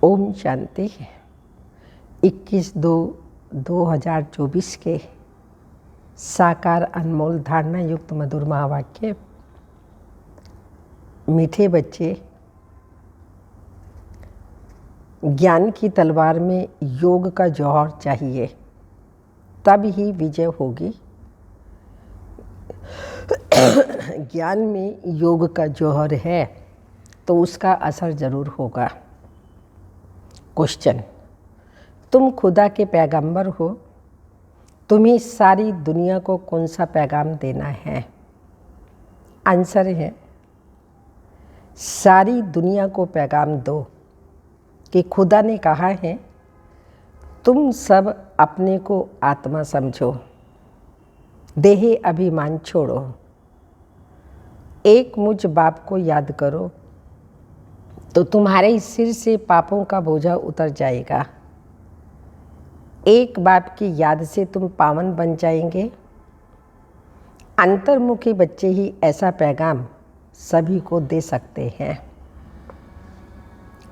ओम शांति। 21/2/2024 के साकार अनमोल धारणा युक्त मधुर महावाक्य। मीठे बच्चे, ज्ञान की तलवार में योग का जौहर चाहिए, तब ही विजय होगी। ज्ञान में योग का जौहर है तो उसका असर जरूर होगा। क्वेश्चन: तुम खुदा के पैगंबर हो, तुम्हें सारी दुनिया को कौन सा पैगाम देना है? आंसर है, सारी दुनिया को पैगाम दो कि खुदा ने कहा है तुम सब अपने को आत्मा समझो, देही अभिमान छोड़ो, एक मुझ बाप को याद करो तो तुम्हारे सिर से पापों का बोझा उतर जाएगा। एक बाप की याद से तुम पावन बन जाएंगे। अंतर्मुखी बच्चे ही ऐसा पैगाम सभी को दे सकते हैं।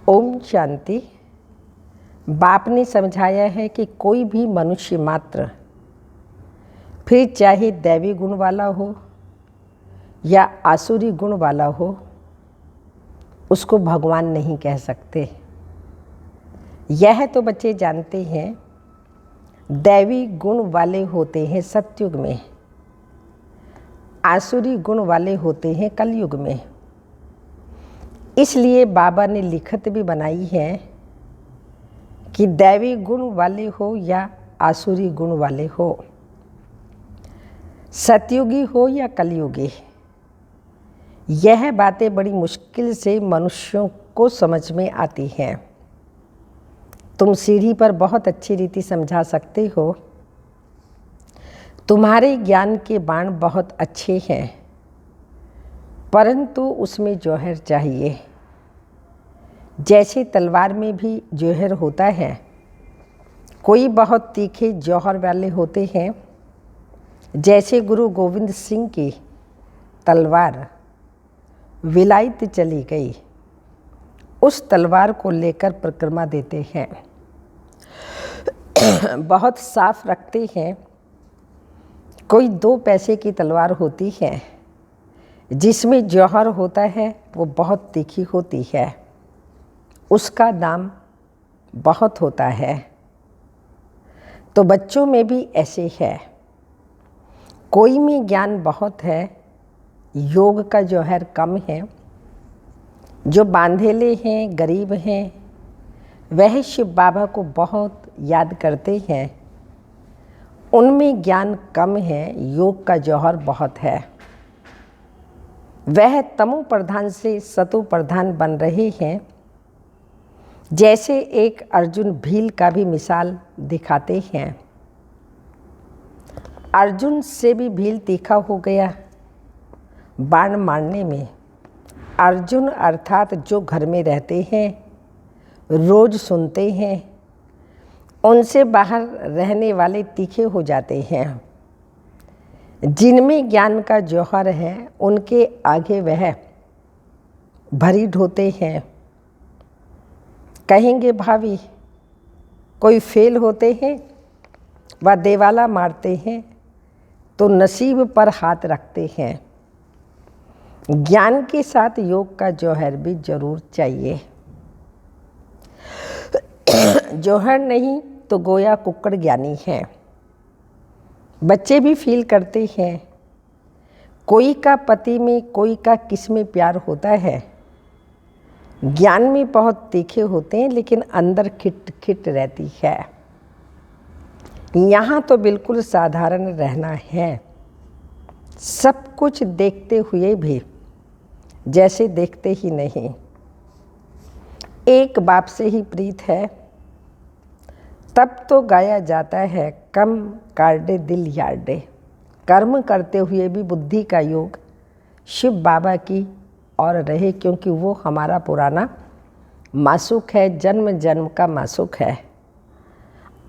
ओम शांति। बाप ने समझाया है कि कोई भी मनुष्य मात्र, फिर चाहे दैवी गुण वाला हो या आसुरी गुण वाला हो, उसको भगवान नहीं कह सकते। यह तो बच्चे जानते हैं, दैवी गुण वाले होते हैं सतयुग में, आसुरी गुण वाले होते हैं कलयुग में। इसलिए बाबा ने लिखत भी बनाई है कि दैवी गुण वाले हो या आसुरी गुण वाले हो, सतयुगी हो या कलयुगी, यह बातें बड़ी मुश्किल से मनुष्यों को समझ में आती हैं। तुम सीढ़ी पर बहुत अच्छी रीति समझा सकते हो। तुम्हारे ज्ञान के बाण बहुत अच्छे हैं, परंतु उसमें जौहर चाहिए। जैसे तलवार में भी जौहर होता है, कोई बहुत तीखे जौहर वाले होते हैं। जैसे गुरु गोविंद सिंह की तलवार विलायत चली गई, उस तलवार को लेकर परिक्रमा देते हैं, बहुत साफ रखते हैं। कोई 2 पैसे की तलवार होती है, जिसमें जौहर होता है, वो बहुत तीखी होती है, उसका दाम बहुत होता है। तो बच्चों में भी ऐसे है, कोई में ज्ञान बहुत है, योग का जौहर कम है, जो बांधेले हैं, गरीब हैं, वह शिव बाबा को बहुत याद करते हैं। उनमें ज्ञान कम है, योग का जौहर बहुत है। वह तमो प्रधान से सतो प्रधान बन रहे हैं। जैसे एक अर्जुन भील का भी मिसाल दिखाते हैं। अर्जुन से भी भील तीखा हो गया बाण मारने में। अर्जुन अर्थात जो घर में रहते हैं, रोज सुनते हैं, उनसे बाहर रहने वाले तीखे हो जाते हैं। जिनमें ज्ञान का जौहर है, उनके आगे वह भरी ढोते हैं। कहेंगे भाभी, कोई फेल होते हैं व देवाला मारते हैं तो नसीब पर हाथ रखते हैं। ज्ञान के साथ योग का जौहर भी जरूर चाहिए। जौहर नहीं तो गोया कुक्कड़ ज्ञानी है। बच्चे भी फील करते हैं, कोई का पति में, कोई का किस में प्यार होता है। ज्ञान में बहुत तीखे होते हैं, लेकिन अंदर खिट खिट रहती है। यहाँ तो बिल्कुल साधारण रहना है, सब कुछ देखते हुए भी जैसे देखते ही नहीं। एक बाप से ही प्रीत है, तब तो गाया जाता है कम कार्डे दिल यार्डे। कर्म करते हुए भी बुद्धि का योग शिव बाबा की और रहे, क्योंकि वो हमारा पुराना मासुक है, जन्म जन्म का मासुक है।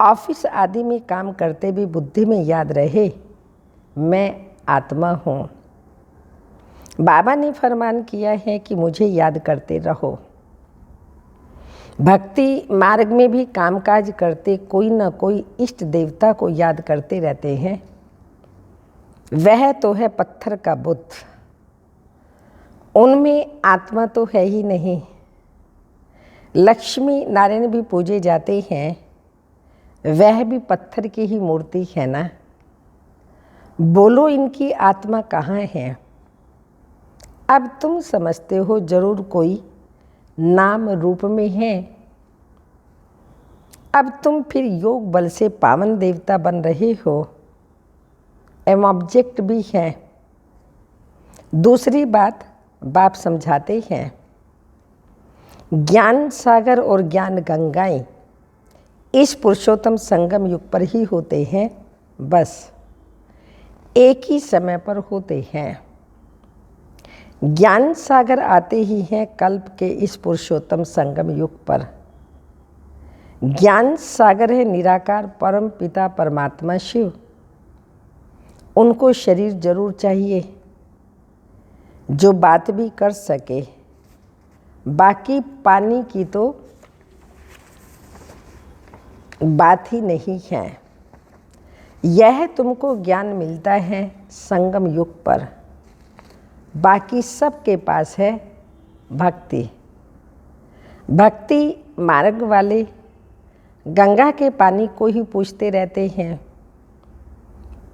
ऑफिस आदि में काम करते भी बुद्धि में याद रहे, मैं आत्मा हूँ। बाबा ने फरमान किया है कि मुझे याद करते रहो। भक्ति मार्ग में भी कामकाज करते कोई न कोई इष्ट देवता को याद करते रहते हैं। वह तो है पत्थर का बुत, उनमें आत्मा तो है ही नहीं। लक्ष्मी नारायण भी पूजे जाते हैं, वह भी पत्थर की ही मूर्ति है ना। बोलो इनकी आत्मा कहाँ है। अब तुम समझते हो जरूर कोई नाम रूप में है। अब तुम फिर योग बल से पावन देवता बन रहे हो, एवं ऑब्जेक्ट भी है। दूसरी बात बाप समझाते हैं, ज्ञान सागर और ज्ञान गंगाएं इस पुरुषोत्तम संगम युग पर ही होते हैं, बस एक ही समय पर होते हैं। ज्ञान सागर आते ही हैं कल्प के इस पुरुषोत्तम संगम युग पर। ज्ञान सागर है निराकार परम पिता परमात्मा शिव। उनको शरीर जरूर चाहिए जो बात भी कर सके, बाकी पानी की तो बात ही नहीं है। यह तुमको ज्ञान मिलता है संगम युग पर, बाकी सबके पास है भक्ति। भक्ति मार्ग वाले गंगा के पानी को ही पूछते रहते हैं।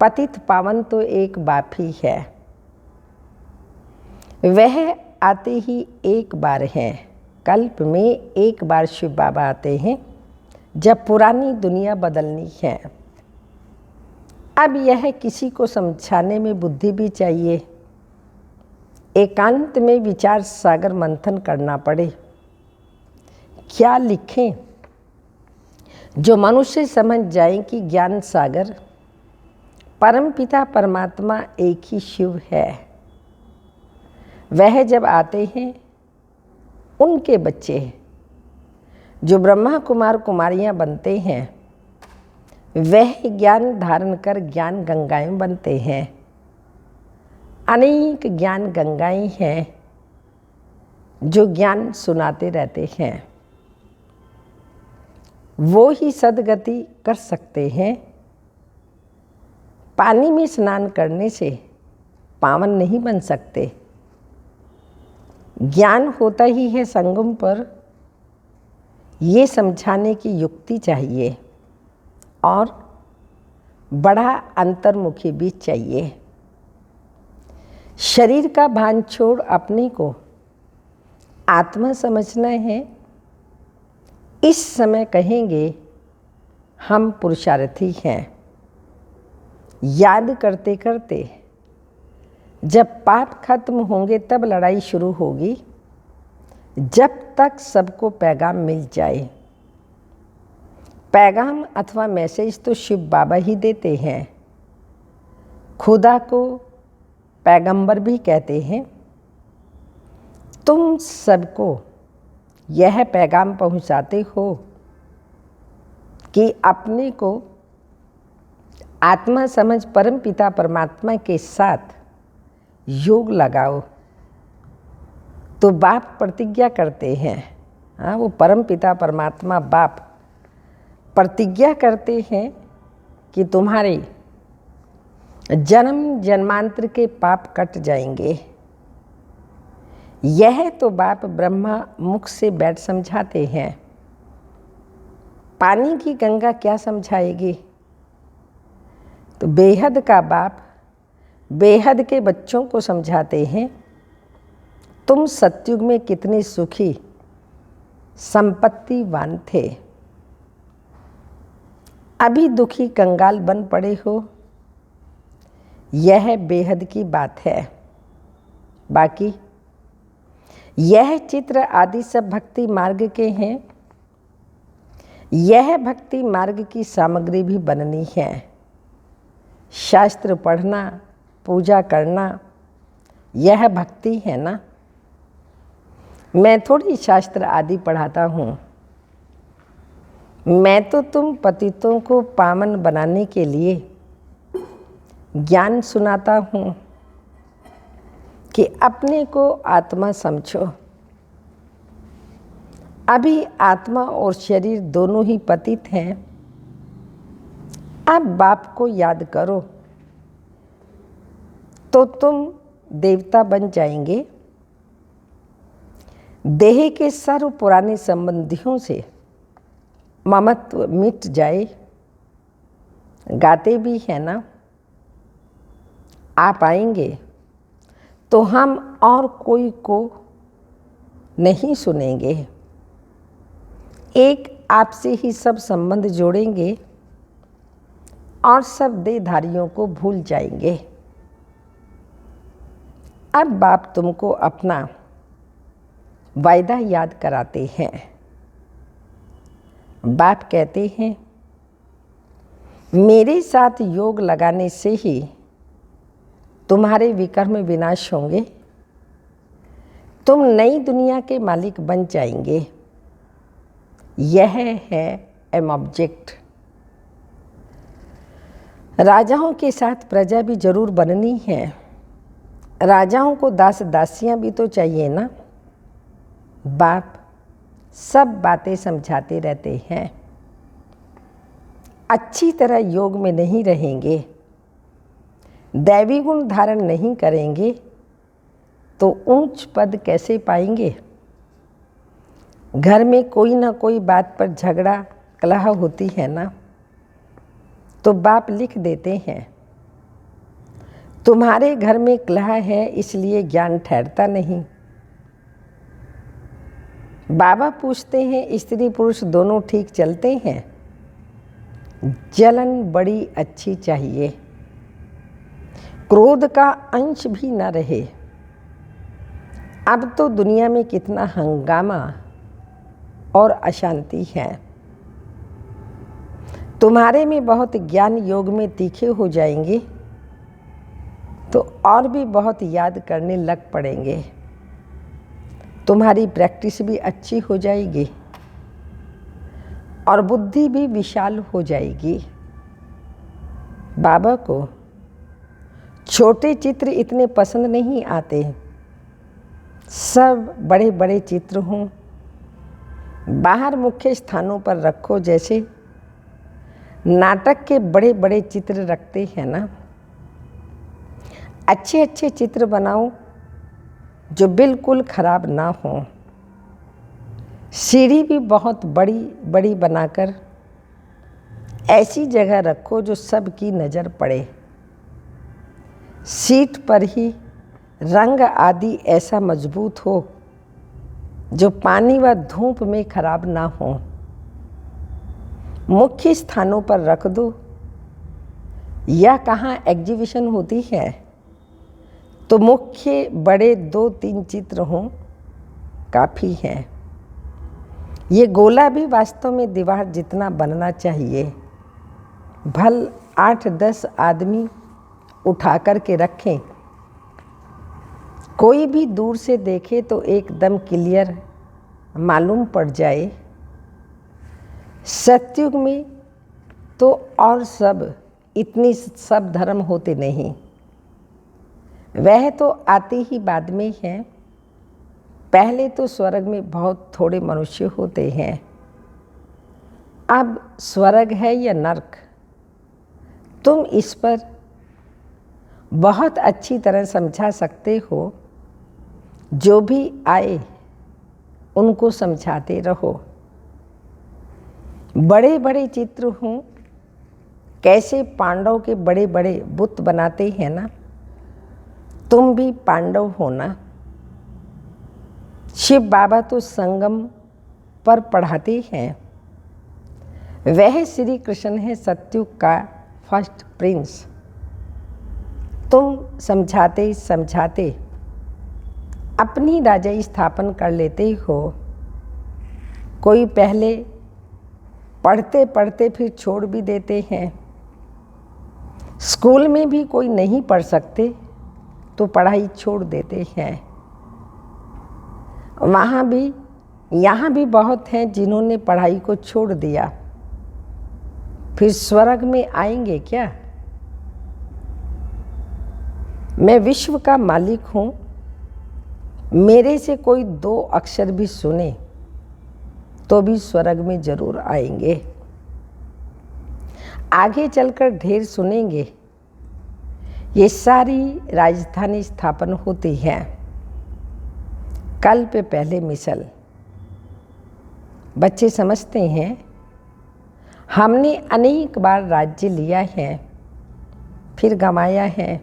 पतित पावन तो एक बाप ही है, वह आते ही एक बार हैं। कल्प में एक बार शिव बाबा आते हैं जब पुरानी दुनिया बदलनी है। अब यह किसी को समझाने में बुद्धि भी चाहिए, एकांत में विचार सागर मंथन करना पड़े। क्या लिखें जो मनुष्य समझ जाए कि ज्ञान सागर परमपिता परमात्मा एक ही शिव है। वह जब आते हैं उनके बच्चे जो ब्रह्मा कुमार कुमारियाँ बनते हैं, वह ज्ञान धारण कर ज्ञान गंगाएं बनते हैं। अनेक ज्ञान गंगाएं हैं जो ज्ञान सुनाते रहते हैं। वो ही सदगति कर सकते हैं। पानी में स्नान करने से पावन नहीं बन सकते। ज्ञान होता ही है संगम पर, ये समझाने की युक्ति चाहिए और बड़ा अंतर्मुखी भी चाहिए। शरीर का भान छोड़ अपने को आत्मा समझना है। इस समय कहेंगे हम पुरुषार्थी हैं। याद करते करते जब पाप खत्म होंगे तब लड़ाई शुरू होगी, जब तक सबको पैगाम मिल जाए। पैगाम अथवा मैसेज तो शिव बाबा ही देते हैं। खुदा को पैगंबर भी कहते हैं। तुम सबको यह पैगाम पहुंचाते हो कि अपने को आत्मा समझ परम पिता परमात्मा के साथ योग लगाओ। तो बाप प्रतिज्ञा करते हैं, हाँ, वो परम पिता परमात्मा बाप प्रतिज्ञा करते हैं कि तुम्हारे जन्म जन्मांतर के पाप कट जाएंगे। यह तो बाप ब्रह्मा मुख से बैठ समझाते हैं। पानी की गंगा क्या समझाएगी। तो बेहद का बाप बेहद के बच्चों को समझाते हैं, तुम सतयुग में कितने सुखी संपत्तिवान थे, अभी दुखी कंगाल बन पड़े हो। यह बेहद की बात है। बाकी यह चित्र आदि सब भक्ति मार्ग के हैं। यह भक्ति मार्ग की सामग्री भी बननी है। शास्त्र पढ़ना, पूजा करना, यह भक्ति है ना। मैं थोड़ी शास्त्र आदि पढ़ाता हूँ। मैं तो तुम पतितों को पावन बनाने के लिए ज्ञान सुनाता हूँ कि अपने को आत्मा समझो। अभी आत्मा और शरीर दोनों ही पतित हैं। अब बाप को याद करो तो तुम देवता बन जाएंगे। देह के सर्व पुराने संबंधियों से ममत्व मिट जाए। गाते भी है ना, आप आएंगे तो हम और कोई को नहीं सुनेंगे। एक आपसे ही सब संबंध जोड़ेंगे और सब देहधारियों को भूल जाएंगे। अब बाप तुमको अपना वायदा याद कराते हैं। बाप कहते हैं, मेरे साथ योग लगाने से ही तुम्हारे विकर्म विनाश होंगे। तुम नई दुनिया के मालिक बन जाएंगे। यह है एम ऑब्जेक्ट। राजाओं के साथ प्रजा भी जरूर बननी है। राजाओं को दास दासियां भी तो चाहिए ना। बाप सब बातें समझाते रहते हैं। अच्छी तरह योग में नहीं रहेंगे, दैवी गुण धारण नहीं करेंगे तो ऊंच पद कैसे पाएंगे। घर में कोई ना कोई बात पर झगड़ा कलह होती है ना, तो बाप लिख देते हैं, तुम्हारे घर में कलह है इसलिए ज्ञान ठहरता नहीं। बाबा पूछते हैं, स्त्री पुरुष दोनों ठीक चलते हैं? जलन बड़ी अच्छी चाहिए, क्रोध का अंश भी न रहे। अब तो दुनिया में कितना हंगामा और अशांति है। तुम्हारे में बहुत ज्ञान योग में तीखे हो जाएंगे तो और भी बहुत याद करने लग पड़ेंगे। तुम्हारी प्रैक्टिस भी अच्छी हो जाएगी और बुद्धि भी विशाल हो जाएगी। बाबा को छोटे चित्र इतने पसंद नहीं आते, सब बड़े बड़े चित्र हों। बाहर मुख्य स्थानों पर रखो, जैसे नाटक के बड़े बड़े चित्र रखते हैं ना। अच्छे अच्छे चित्र बनाओ जो बिल्कुल खराब ना हो। सीढ़ी भी बहुत बड़ी बड़ी बनाकर ऐसी जगह रखो जो सबकी नज़र पड़े। सीट पर ही रंग आदि ऐसा मजबूत हो जो पानी व धूप में खराब ना हो। मुख्य स्थानों पर रख दो। या कहाँ एग्जीबिशन होती है तो मुख्य बड़े 2-3 चित्र हों, काफ़ी हैं। ये गोला भी वास्तव में दीवार जितना बनना चाहिए। भल 8-10 आदमी उठा कर के रखें, कोई भी दूर से देखे तो एकदम क्लियर मालूम पड़ जाए। सतयुग में तो और सब इतनी सब धर्म होते नहीं, वह तो आते ही बाद में हैं। पहले तो स्वर्ग में बहुत थोड़े मनुष्य होते हैं। अब स्वर्ग है या नरक, तुम इस पर बहुत अच्छी तरह समझा सकते हो। जो भी आए उनको समझाते रहो। बड़े बड़े चित्र हों, कैसे पांडव के बड़े बड़े बुत बनाते हैं ना, तुम भी पांडव हो ना। शिव बाबा तो संगम पर पढ़ाते हैं। वह श्री कृष्ण है सतयुग का फर्स्ट प्रिंस। तुम समझाते समझाते अपनी राजाई स्थापन कर लेते हो। कोई पहले पढ़ते पढ़ते फिर छोड़ भी देते हैं। स्कूल में भी कोई नहीं पढ़ सकते तो पढ़ाई छोड़ देते हैं। वहाँ भी यहाँ भी बहुत हैं जिन्होंने पढ़ाई को छोड़ दिया, फिर स्वर्ग में आएंगे क्या? मैं विश्व का मालिक हूँ। मेरे से कोई 2 अक्षर भी सुने तो भी स्वर्ग में जरूर आएंगे। आगे चलकर ढेर सुनेंगे। ये सारी राजधानी स्थापन होती है कल पे पहले मिसल। बच्चे समझते हैं हमने अनेक बार राज्य लिया है, फिर गंवाया है।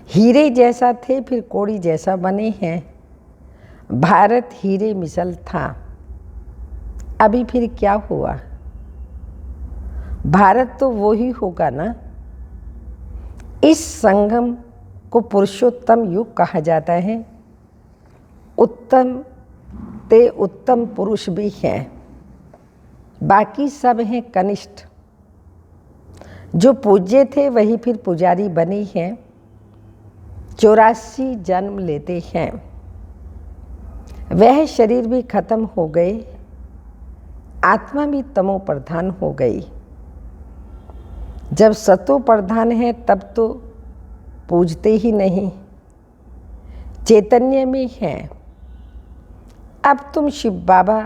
हीरे जैसा थे फिर कोड़ी जैसा बने हैं। भारत हीरे मिसल था, अभी फिर क्या हुआ? भारत तो वो ही होगा ना। इस संगम को पुरुषोत्तम युग कहा जाता है। उत्तम ते उत्तम पुरुष भी हैं, बाकी सब हैं कनिष्ठ। जो पूज्य थे वही फिर पुजारी बने हैं। 84 जन्म लेते हैं। वह शरीर भी खत्म हो गए, आत्मा भी तमो प्रधान हो गई। जब सतो प्रधान है तब तो पूजते ही नहीं, चैतन्य में हैं। अब तुम शिव बाबा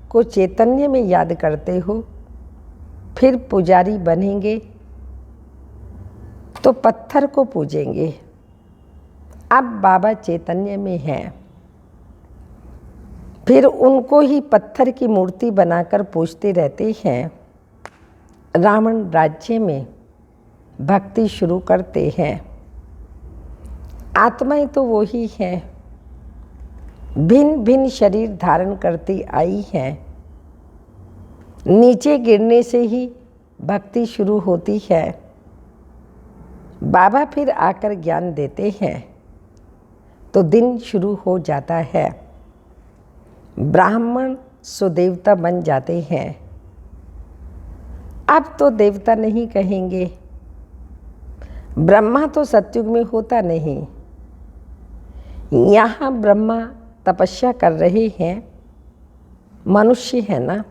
को चैतन्य में याद करते हो, फिर पुजारी बनेंगे तो पत्थर को पूजेंगे। अब बाबा चैतन्य में हैं, फिर उनको ही पत्थर की मूर्ति बनाकर पूजते रहते हैं। रावण राज्य में भक्ति शुरू करते हैं। आत्माएं तो वो ही हैं, भिन्न भिन्न शरीर धारण करती आई हैं। नीचे गिरने से ही भक्ति शुरू होती है। बाबा फिर आकर ज्ञान देते हैं तो दिन शुरू हो जाता है। ब्राह्मण सो देवता बन जाते हैं। अब तो देवता नहीं कहेंगे। ब्रह्मा तो सतयुग में होता नहीं। यहाँ ब्रह्मा तपस्या कर रहे हैं, मनुष्य है ना।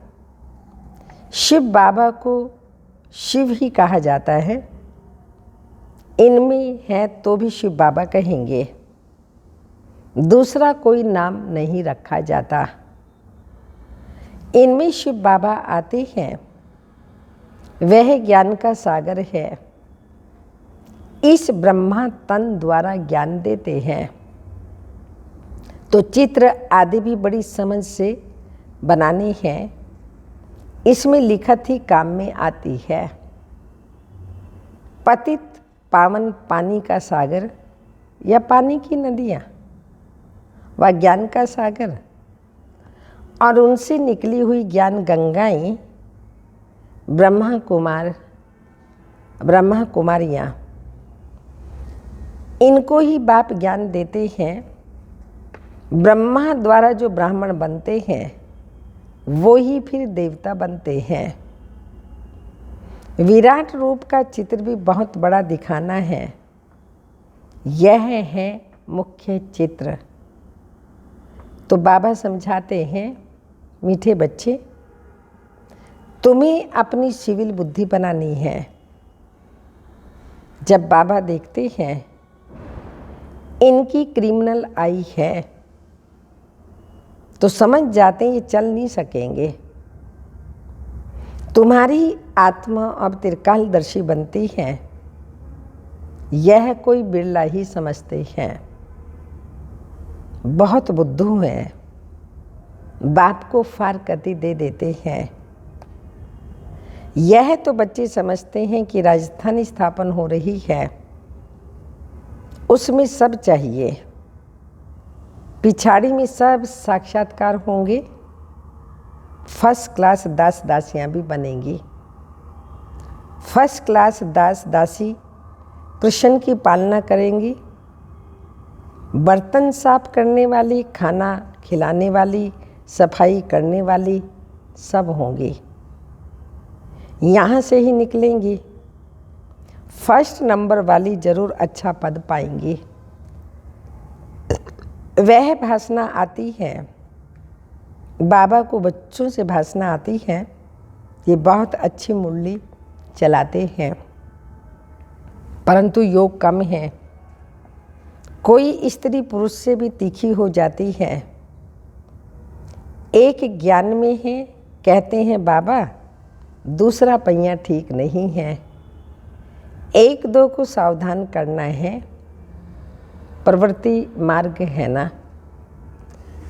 शिव बाबा को शिव ही कहा जाता है। इनमें है तो भी शिव बाबा कहेंगे, दूसरा कोई नाम नहीं रखा जाता। इनमें शिव बाबा आते हैं, वह ज्ञान का सागर है। इस ब्रह्मा तन द्वारा ज्ञान देते हैं। तो चित्र आदि भी बड़ी समझ से बनाने हैं। इसमें लिखत ही काम में आती है। पतित पावन पानी का सागर या पानी की नदियाँ व ज्ञान का सागर और उनसे निकली हुई ज्ञान गंगाएं ब्रह्मा कुमारियाँ, इनको ही बाप ज्ञान देते हैं। ब्रह्मा द्वारा जो ब्राह्मण बनते हैं वो ही फिर देवता बनते हैं। विराट रूप का चित्र भी बहुत बड़ा दिखाना है। यह है मुख्य चित्र। तो बाबा समझाते हैं, मीठे बच्चे, तुम्हें अपनी सिविल बुद्धि बनानी है। जब बाबा देखते हैं इनकी क्रिमिनल आई है तो समझ जाते हैं ये चल नहीं सकेंगे। तुम्हारी आत्मा अब त्रिकालदर्शी बनती है, यह कोई बिरला ही समझते हैं। बहुत बुद्धू हैं, बाप को फारकती दे देते हैं। यह तो बच्चे समझते हैं कि राजधानी स्थापन हो रही है, उसमें सब चाहिए। पिछाड़ी में सब साक्षात्कार होंगे। फर्स्ट क्लास दास दासियाँ भी बनेंगी। फर्स्ट क्लास दास दासी कृष्ण की पालना करेंगी। बर्तन साफ करने वाली, खाना खिलाने वाली, सफाई करने वाली सब होंगी। यहाँ से ही निकलेंगी। फर्स्ट नंबर वाली जरूर अच्छा पद पाएंगी। वह भाषणा आती है, बाबा को बच्चों से भाषणा आती है। ये बहुत अच्छी मुरली चलाते हैं, परंतु योग कम है। कोई स्त्री पुरुष से भी तीखी हो जाती है। एक ज्ञान में है, कहते हैं बाबा दूसरा पहिया ठीक नहीं है। एक दो को सावधान करना है, प्रवृत्ति मार्ग है ना।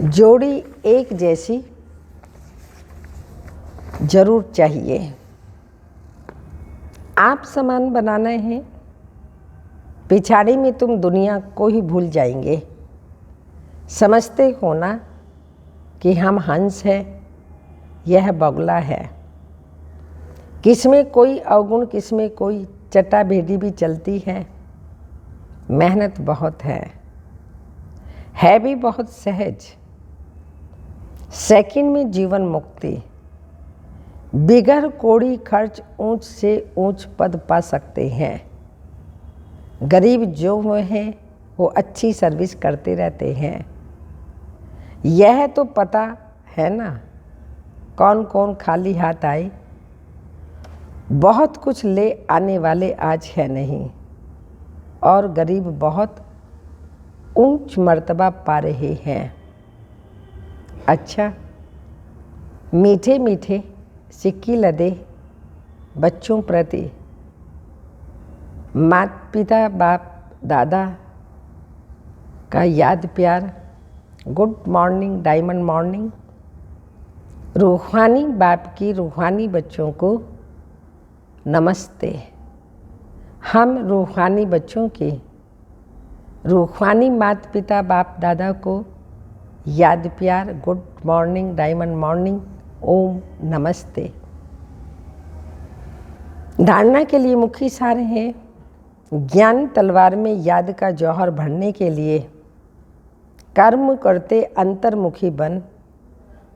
जोड़ी एक जैसी जरूर चाहिए। आप समान बनाना है, पिछाड़ी में तुम दुनिया को ही भूल जाएंगे। समझते हो ना कि हम हंस है, यह बगुला है। किसमें कोई अवगुण, किसमें कोई चटाभेड़ी भी चलती है। मेहनत बहुत है भी बहुत सहज। सेकंड में जीवन मुक्ति, बिगर कोड़ी खर्च ऊंच से ऊंच पद पा सकते हैं। गरीब जो हुए हैं वो अच्छी सर्विस करते रहते हैं। यह तो पता है ना कौन कौन खाली हाथ आए। बहुत कुछ ले आने वाले आज है नहीं, और गरीब बहुत ऊंच मर्तबा पा रहे हैं। अच्छा, मीठे मीठे सिक्की लदे बच्चों प्रति माता पिता बाप दादा का याद प्यार। Good morning, diamond morning. रूहानी बाप की रूहानी बच्चों को नमस्ते। हम रूहानी बच्चों के रूहानी माता पिता बाप दादा को याद प्यार। गुड मॉर्निंग, डायमंड मॉर्निंग, ओम नमस्ते। धारणा के लिए मुख्य सार है, ज्ञान तलवार में याद का जौहर भरने के लिए कर्म करते अंतर्मुखी बन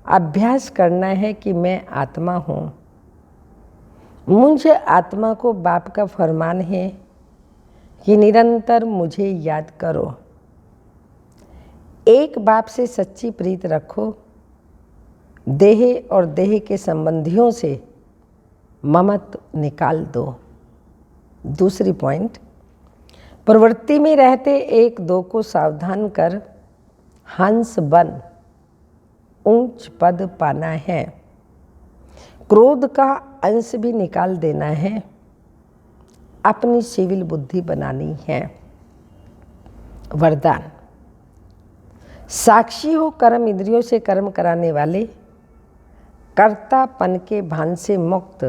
अभ्यास करना है कि मैं आत्मा हूँ। मुझे आत्मा को बाप का फरमान है कि निरंतर मुझे याद करो। एक बाप से सच्ची प्रीत रखो। देह और देह के संबंधियों से ममत्व निकाल दो। दूसरी पॉइंट, प्रवृत्ति में रहते एक दो को सावधान कर हंस बन ऊंच पद पाना है। क्रोध का अंश भी निकाल देना है। अपनी सिविल बुद्धि बनानी है। वरदान, साक्षी हो कर्म इंद्रियों से कर्म कराने वाले, कर्तापन के भान से मुक्त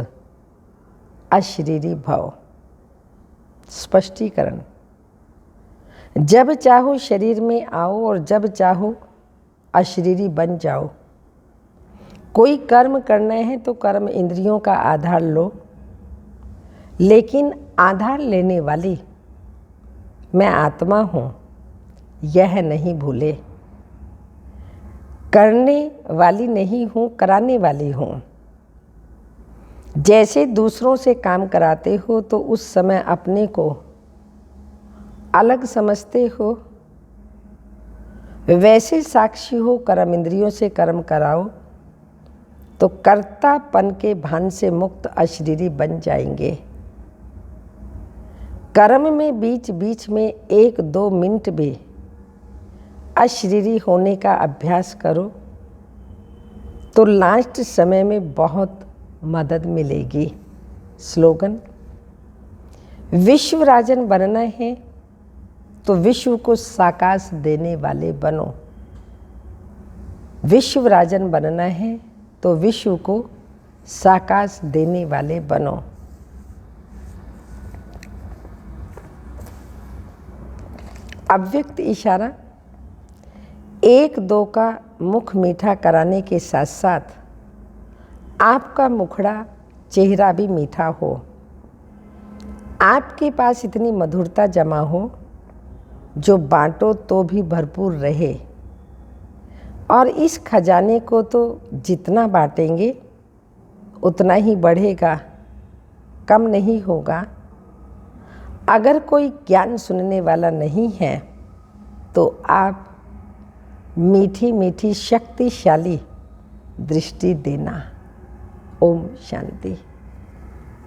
अशरीरी भव। स्पष्टीकरण, जब चाहो शरीर में आओ और जब चाहो अशरीरी बन जाओ। कोई कर्म करना है तो कर्म इंद्रियों का आधार लो, लेकिन आधार लेने वाली मैं आत्मा हूँ यह नहीं भूले। करने वाली नहीं हूँ, कराने वाली हूँ। जैसे दूसरों से काम कराते हो तो उस समय अपने को अलग समझते हो, वैसे साक्षी हो कर्म इंद्रियों से कर्म कराओ तो कर्तापन के भान से मुक्त अशरीरी बन जाएंगे। कर्म में बीच बीच में 1-2 मिनट भी अशरीरी होने का अभ्यास करो तो लास्ट समय में बहुत मदद मिलेगी। स्लोगन, विश्व राजन बनना है तो विश्व को साकाश देने वाले बनो। विश्व राजन बनना है तो विश्व को साकाश देने वाले बनो। अव्यक्त इशारा, 1-2 का मुख मीठा कराने के साथ साथ आपका मुखड़ा चेहरा भी मीठा हो। आपके पास इतनी मधुरता जमा हो जो बांटो तो भी भरपूर रहे। और इस खजाने को तो जितना बांटेंगे उतना ही बढ़ेगा, कम नहीं होगा। अगर कोई ज्ञान सुनने वाला नहीं है तो आप मीठी मीठी शक्तिशाली दृष्टि देना। ओम शांति।